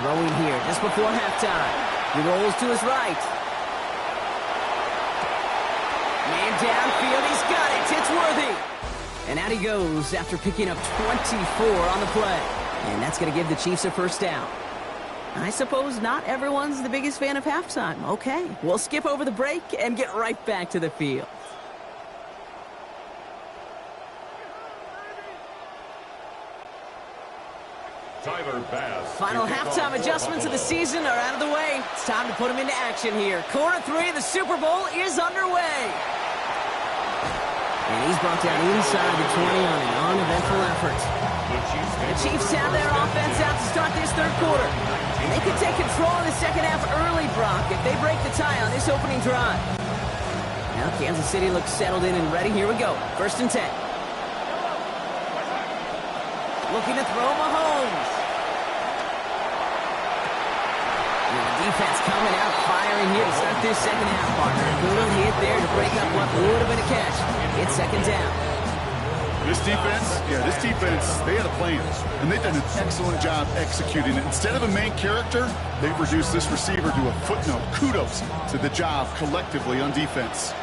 Throwing here just before halftime. He rolls to his right. Man downfield, he's got it. It's Worthy. And out he goes after picking up 24 on the play. And that's going to give the Chiefs a 1st down. I suppose not everyone's the biggest fan of halftime. Okay, we'll skip over the break and get right back to the field. Tyler Bass. Final halftime adjustments of the season are out of the way. It's time to put them into action here. Quarter 3 of the Super Bowl is underway. And he's brought down inside the 20 on an uneventful effort. The Chiefs have their offense out to start this 3rd quarter. And they can take control of the 2nd half early, Brock, if they break the tie on this opening drive. Now Kansas City looks settled in and ready. Here we go. 1st and 10. Looking to throw Mahomes. And the defense coming out firing here to start this 2nd half, partner. Good hit there to break up what would have been a catch. It's 2nd down. This defense, they had a plan, and they've done an excellent job executing it. Instead of a main character, they've reduced this receiver to a footnote. Kudos to the job collectively on defense.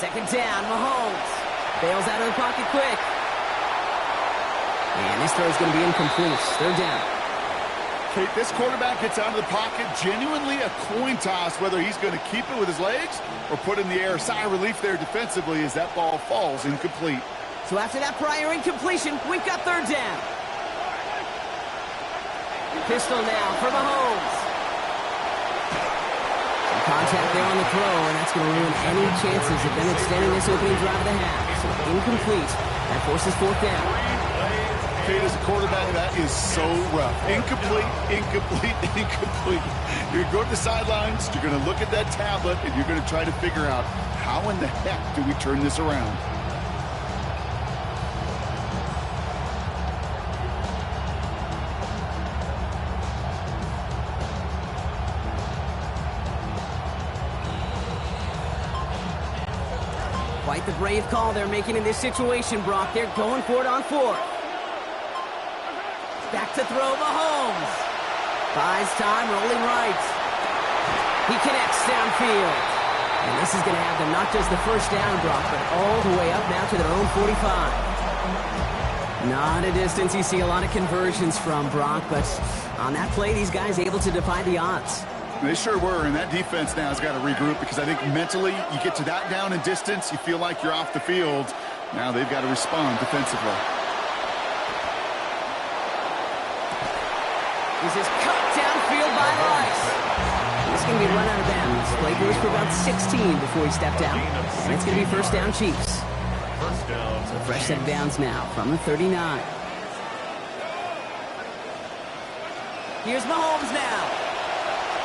2nd down, Mahomes. Bails out of the pocket quick. And this throw is going to be incomplete. 3rd down. Kate, this quarterback gets out of the pocket, genuinely a coin toss whether he's going to keep it with his legs or put in the air. Sigh of relief there defensively as that ball falls incomplete. So after that prior incompletion, we've got 3rd down. Pistol now for Mahomes. Some contact there on the throw, and that's going to ruin any chances of them extending this opening drive of the half. So incomplete. That forces 4th down. Kate, as a quarterback, that is so rough. Incomplete. You're going to go to the sidelines, you're going to look at that tablet, and you're going to try to figure out how in the heck do we turn this around. Quite like the brave call they're making in this situation, Brock. They're going for it on fourth. Back to throw, Mahomes. Buys time, rolling right. He connects downfield. And this is going to have them not just the first down, Brock, but all the way up now to their own 45. Not a distance you see a lot of conversions from, Brock, but on that play, these guys able to defy the odds. They sure were, and that defense now has got to regroup because I think mentally you get to that down in distance, you feel like you're off the field. Now they've got to respond defensively. This is cut downfield by Rice. This is going to be run out of bounds. Play goes for about 16 before he stepped out. And it's going to be first down Chiefs. So fresh set of downs now from the 39. Here's Mahomes now.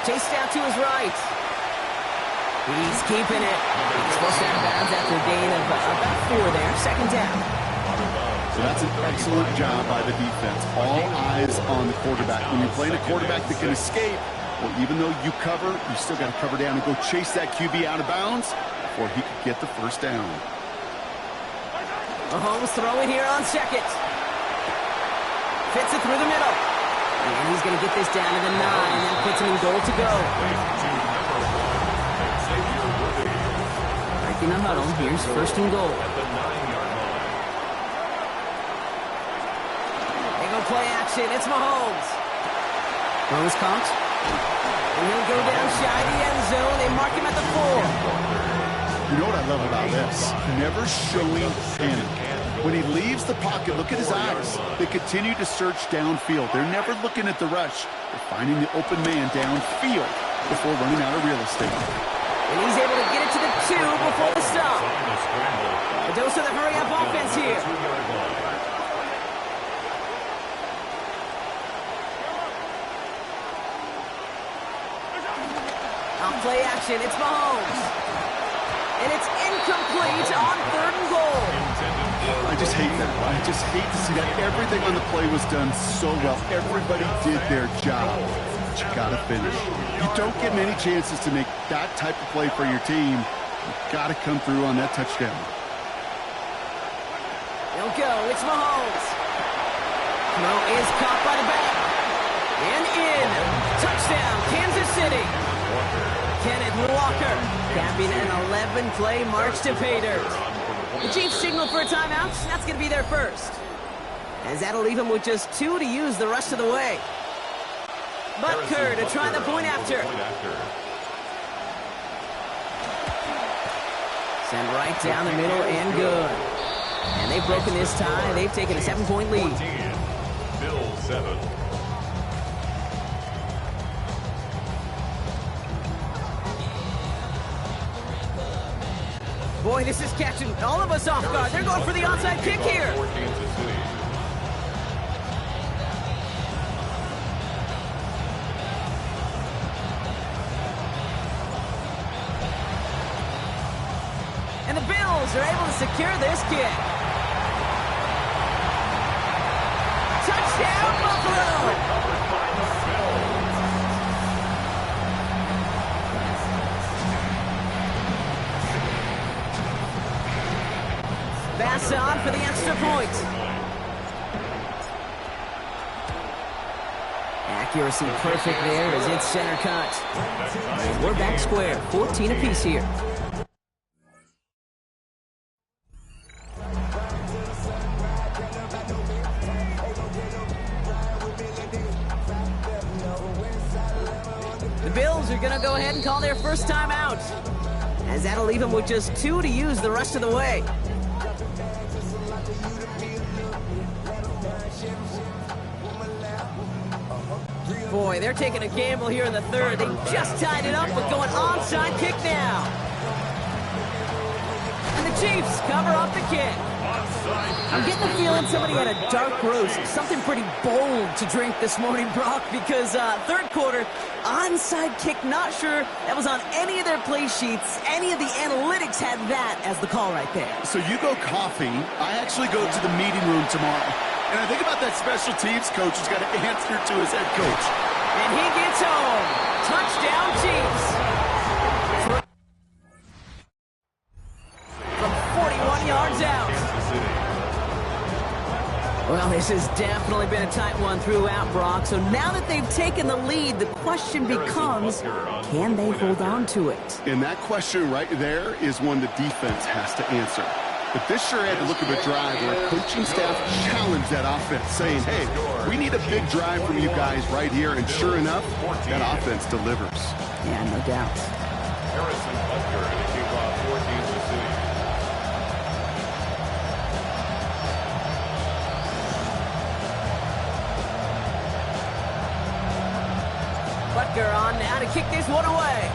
Chased out to his right. He's keeping it. He's forced out of bounds after a gain of about 4 there. Second down. So that's an excellent job by the defense. All eyes on the quarterback. When you're playing a quarterback that can escape, well, even though you cover, you still got to cover down and go chase that QB out of bounds before he could get the first down. Mahomes throwing here on second. Fits it through the middle. And he's going to get this down to the 9, and that puts him in goal to go. Breaking the huddle, here's first and goal. They go play action, it's Mahomes. Throws caught. And he'll go down shy of the end zone. They mark him at the 4. You know what I love about this? Never showing panic. When he leaves the pocket, look at his eyes. They continue to search downfield. They're never looking at the rush. They're finding the open man downfield before running out of real estate. And he's able to get it to the 2 before the stop. A dose of the hurry-up offense here. On play action, it's Mahomes. And it's incomplete on 3rd and goal. I just hate that. I just hate to see that. Everything on the play was done so well. Everybody did their job. But you got to finish. You don't get many chances to make that type of play for your team. You've got to come through on that touchdown. They'll go. It's Mahomes. Throw is caught by the back. And in. Touchdown, Kansas City. Kenneth Walker capping an 11-play march to pay dirt. The Chiefs signal for a timeout. That's going to be their first. As that'll leave him with just 2 to use the rest of the way. Butker to try the point after. Send right down the middle and good. And they've broken this tie. They've taken a 7-point lead. Bills 7. Boy, this is catching all of us off guard. They're going for the onside kick here. And the Bills are able to secure this kick. Touchdown, Buffalo! Pass on for the extra point. Accuracy perfect there as it's center cut. And we're back square, 14 apiece here. The Bills are going to go ahead and call their first timeout, as that'll leave them with just 2 to use the rest of the way. Boy, they're taking a gamble here in the 3rd. They just tied it up with going onside kick now. And the Chiefs cover up the kick. I'm getting the feeling somebody had a dark roast, something pretty bold to drink this morning, Brock, because 3rd quarter, onside kick, not sure that was on any of their play sheets. Any of the analytics had that as the call right there. So you go coffee. I actually go to the meeting room tomorrow. And I think about that special teams coach who's got to answer to his head coach. And he gets home. Touchdown, Chiefs. From 45 This has definitely been a tight one throughout, Brock. So now that they've taken the lead, the question becomes, can they hold on to it? And that question right there is one the defense has to answer. But this sure had to look at a drive where a coaching staff challenged that offense, saying, hey, we need a big drive from you guys right here. And sure enough, that offense delivers. Yeah, no doubt. Harrison Butker to kick off for Kansas City. Butker on now to kick this one away.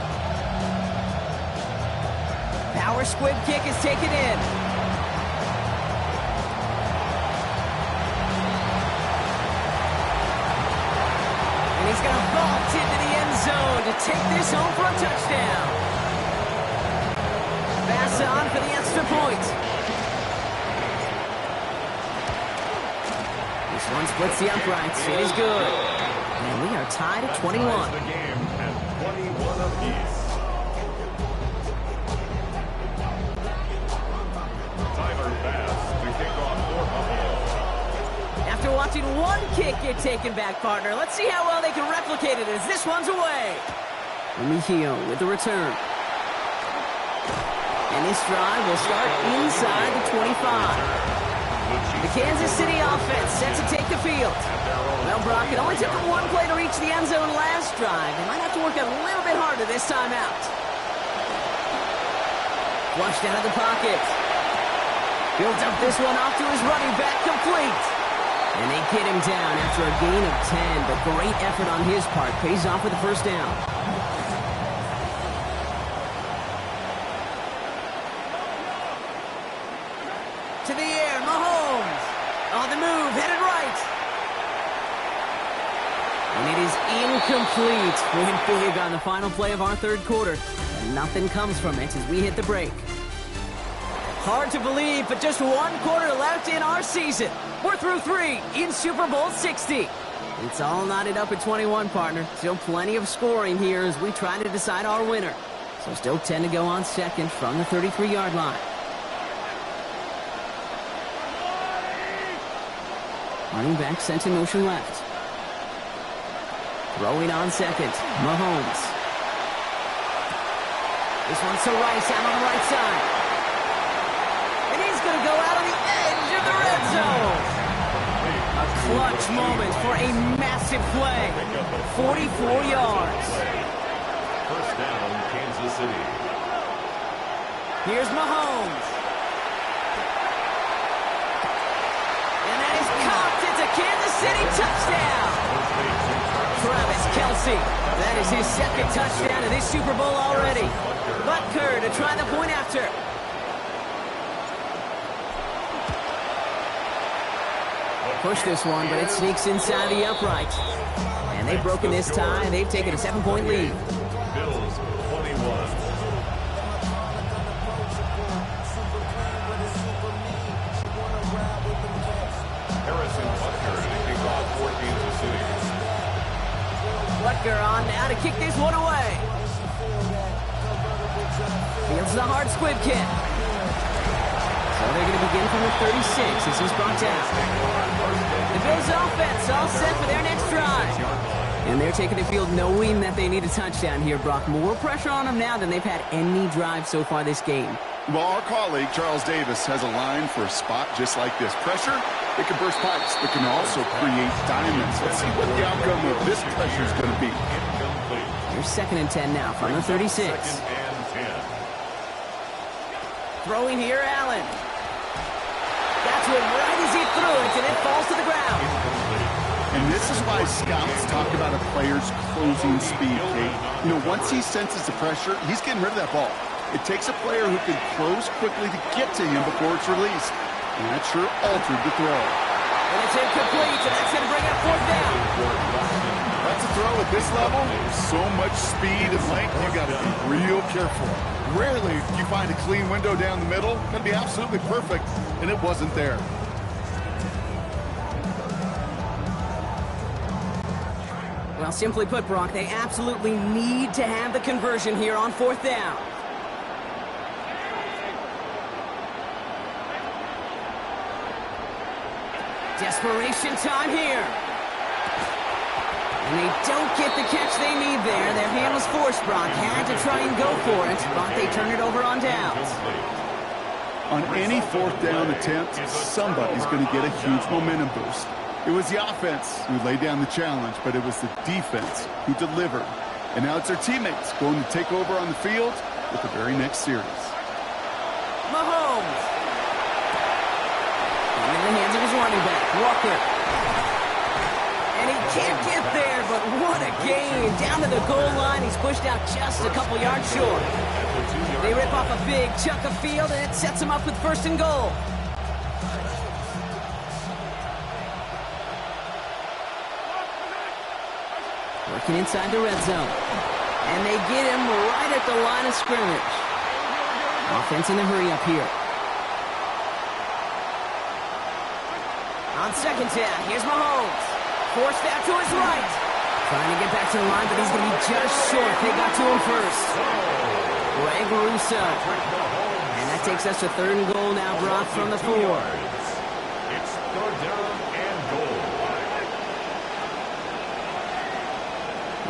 Power squib kick is taken in. And he's going to vault into the end zone to take this home for a touchdown. Pass on for the extra point. This one splits the uprights. It is good. And we are tied at 21. The game at 21 apiece. Tyler Bass to kick off for Buffalo. After watching one kick get taken back, partner, let's see how well they can replicate it as this one's away. Mejio with the return. And this drive will start inside the 25. The Kansas City offense set to take the field. Well, Brock, it only took them one play to reach the end zone last drive. They might have to work a little bit harder this time out. Flushed out of the pocket. Builds up this one off to his running back, complete. And they get him down after a gain of 10, but great effort on his part. Pays off with a first down. To the air, Mahomes. On the move, headed right. And it is incomplete. Went big on the final play of our third quarter. And nothing comes from it as we hit the break. Hard to believe, but just one quarter left in our season. We're through 3 in Super Bowl 60. It's all knotted up at 21, partner. Still plenty of scoring here as we try to decide our winner. So still 10 to go on second from the 33-yard line. Running back sent in motion left. Throwing on second, Mahomes. This one's to Rice out on the right side. And he's going to go out on the edge of the red zone. A clutch moment for a massive play. 44 yards. First down, Kansas City. Here's Mahomes. And that is caught. It's a Kansas City touchdown. Travis Kelce. That is his second touchdown in this Super Bowl already. Butker to try the point after. Push this one, but it sneaks inside the upright. And they've broken this tie. They've taken a 7-point lead. Bills 21. Harrison Butker to kick off for Kansas City. Butker on now to kick this one away. Fields the hard squib kick. So they're going to begin from the 36 as he's brought down. The Bills offense all set for their next drive. And they're taking the field knowing that they need a touchdown here, Brock. More pressure on them now than they've had any drive so far this game. Well, our colleague, Charles Davis, has a line for a spot just like this. Pressure, it can burst pipes, but can also create diamonds. Let's see what the outcome of this pressure is going to be. Incomplete. Here's 2nd and 10 now from the 36. 2nd and 10. Throwing here, Allen. That's one right as he threw it, and it falls to the ground. And this is why scouts talk about a player's closing speed, Kate. You know, once he senses the pressure, he's getting rid of that ball. It takes a player who can close quickly to get to him before it's released. And that sure altered the throw. And it's incomplete, and that's going to bring up 4th down. That's a throw at this level. So much speed and length, you got to be real careful. Rarely do you find a clean window down the middle. Going to be absolutely perfect, and it wasn't there. Well, simply put, Brock, they absolutely need to have the conversion here on 4th down. Desperation time here. And they don't get the catch they need there. Their hand was forced, Brock. Had to try and go for it, but they turn it over on downs. On any fourth down attempt, somebody's going to get a huge momentum boost. It was the offense who laid down the challenge, but it was the defense who delivered. And now it's their teammates going to take over on the field with the very next series. Mahomes. In the hands of his running back, Walker. And he can't get there, but what a gain. Down to the goal line, he's pushed out just a couple yards short. They rip off a big chunk of field, and it sets him up with 1st and goal. Working inside the red zone. And they get him right at the line of scrimmage. Offense in a hurry up here. On 2nd down, here's Mahomes. Forced out to his right. Trying to get back to the line, but he's going to be just short. They got to him first. Greg Russo. And that takes us to 3rd and goal now, Brock, from the 4. It's 3rd down and goal.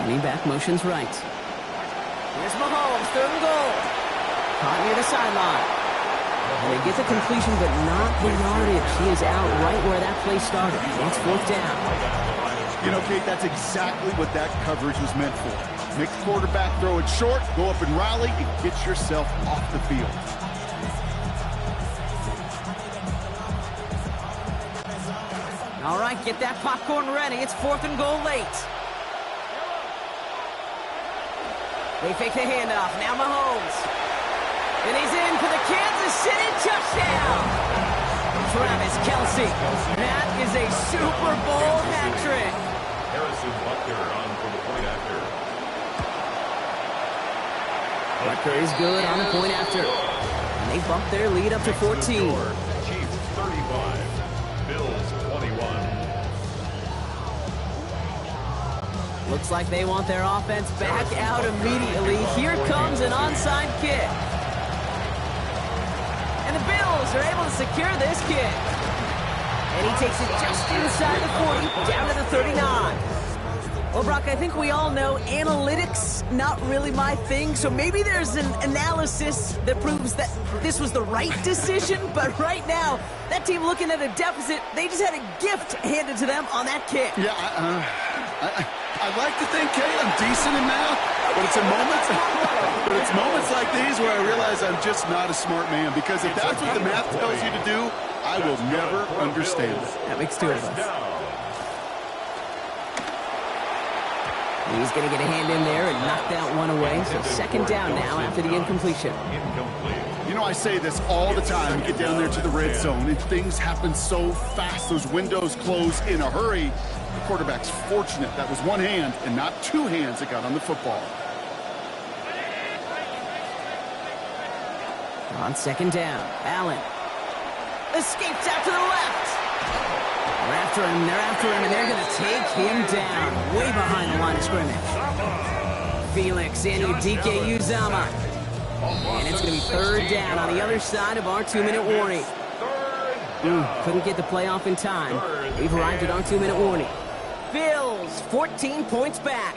Running back motions right. Here's Mahomes, 3rd and goal. Caught near the sideline. And they get the completion, but not the yardage. He is out right where that play started. It's 4th down. You know, Kate, that's exactly what that coverage was meant for. Make the quarterback throw it short, go up and rally, and get yourself off the field. All right, get that popcorn ready. It's 4th and goal late. They fake the handoff. Now Mahomes. And he's in for the Kansas City touchdown. Travis Kelce. That is a Super Bowl hat trick. Harrison Butker on for the point after. Butker is good on the point after. And they bump their lead up to 14. Chiefs 35, Bills 21. Looks like they want their offense back out immediately. Here comes an onside kick. And the Bills are able to secure this kick. And he takes it just inside the 40, down to the 39. Well, Brock, I think we all know analytics, not really my thing, so maybe there's an analysis that proves that this was the right decision, but right now, that team looking at a deficit, they just had a gift handed to them on that kick. Yeah, I'd like to think, Kate, I'm decent in math, but it's moments like these where I realize I'm just not a smart man, because if that's what the math tells you to do, I will never understand it. That makes 2 of us. He's going to get a hand in there and knock that one away. So 2nd down now after the incompletion. You know, I say this all the time. You get down there to the red zone, and things happen so fast. Those windows close in a hurry. The quarterback's fortunate that was one hand and not 2 hands that got on the football. On 2nd down, Allen escapes out to the left. They're after him, and they're going to take him down way behind the line of scrimmage. Felix Anudike Uzama. And it's going to be 3rd down on the other side of our 2-minute warning. Couldn't get the play off in time. We've arrived at our 2-minute warning. Bills, 14 points back.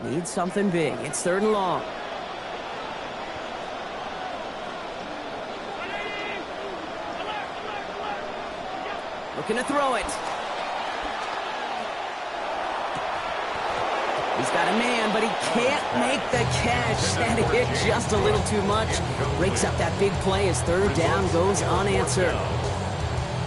Need something big. It's 3rd and long. Looking to throw it. He's got a man, but he can't make the catch. That hit just a little too much. Breaks up that big play as 3rd down goes unanswered.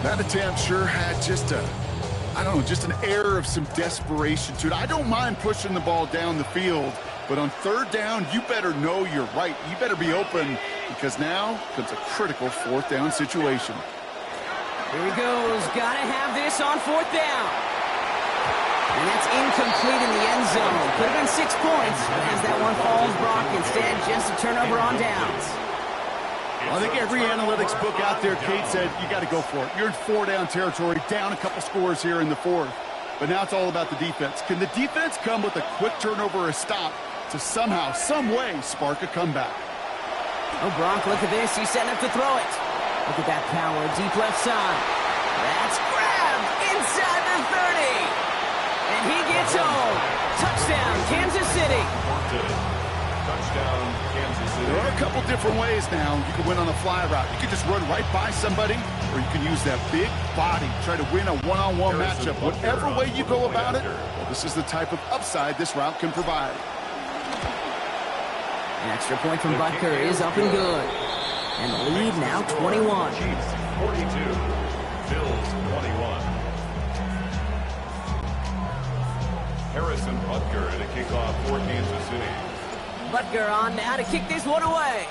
That attempt sure had just an air of some desperation to it. I don't mind pushing the ball down the field, but on 3rd down, you better know you're right. You better be open, because now comes a critical 4th down situation. Here he goes. Gotta have this on 4th down. And that's incomplete in the end zone. Could have been 6 points, but as that one falls, Brock, instead just a turnover on downs. Well, I think every analytics book out there, Kate, said you got to go for it. You're in 4-down territory, down a couple scores here in the 4th. But now it's all about the defense. Can the defense come with a quick turnover or a stop to somehow, some way, spark a comeback? Oh, Gronk, look at this. He's setting up to throw it. Look at that power, deep left side. That's grabbed inside the 30. And he gets home. Touchdown, Kansas City. Touchdown, Kansas City. There are a couple different ways now. You can win on a fly route. You can just run right by somebody, or you can use that big body, try to win a one-on-one matchup. Whatever way you go about it, well, this is the type of upside this route can provide. An extra point from Butker is up and good. And the lead now 21. Chiefs 42, Bills 21. Harrison Butker in a kickoff for Kansas City. Butker on now to kick this one away.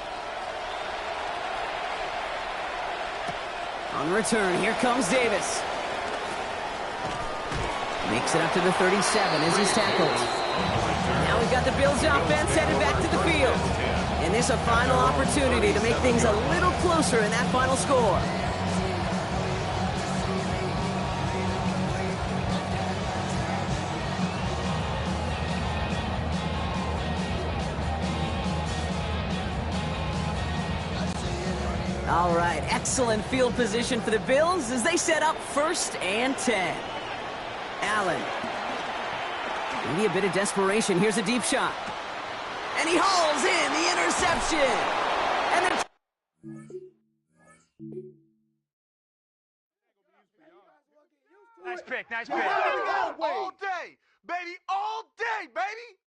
On the return, here comes Davis. Makes it up to the 37 as he's tackled. Now we've got the Bills offense headed back to the field. And this a final opportunity to make things a little closer in that final score. All right, excellent field position for the Bills as they set up 1st and 10. Allen. Maybe a bit of desperation. Here's a deep shot. And he hauls in the interception. And the nice pick, nice pick. All day, baby, all day, baby.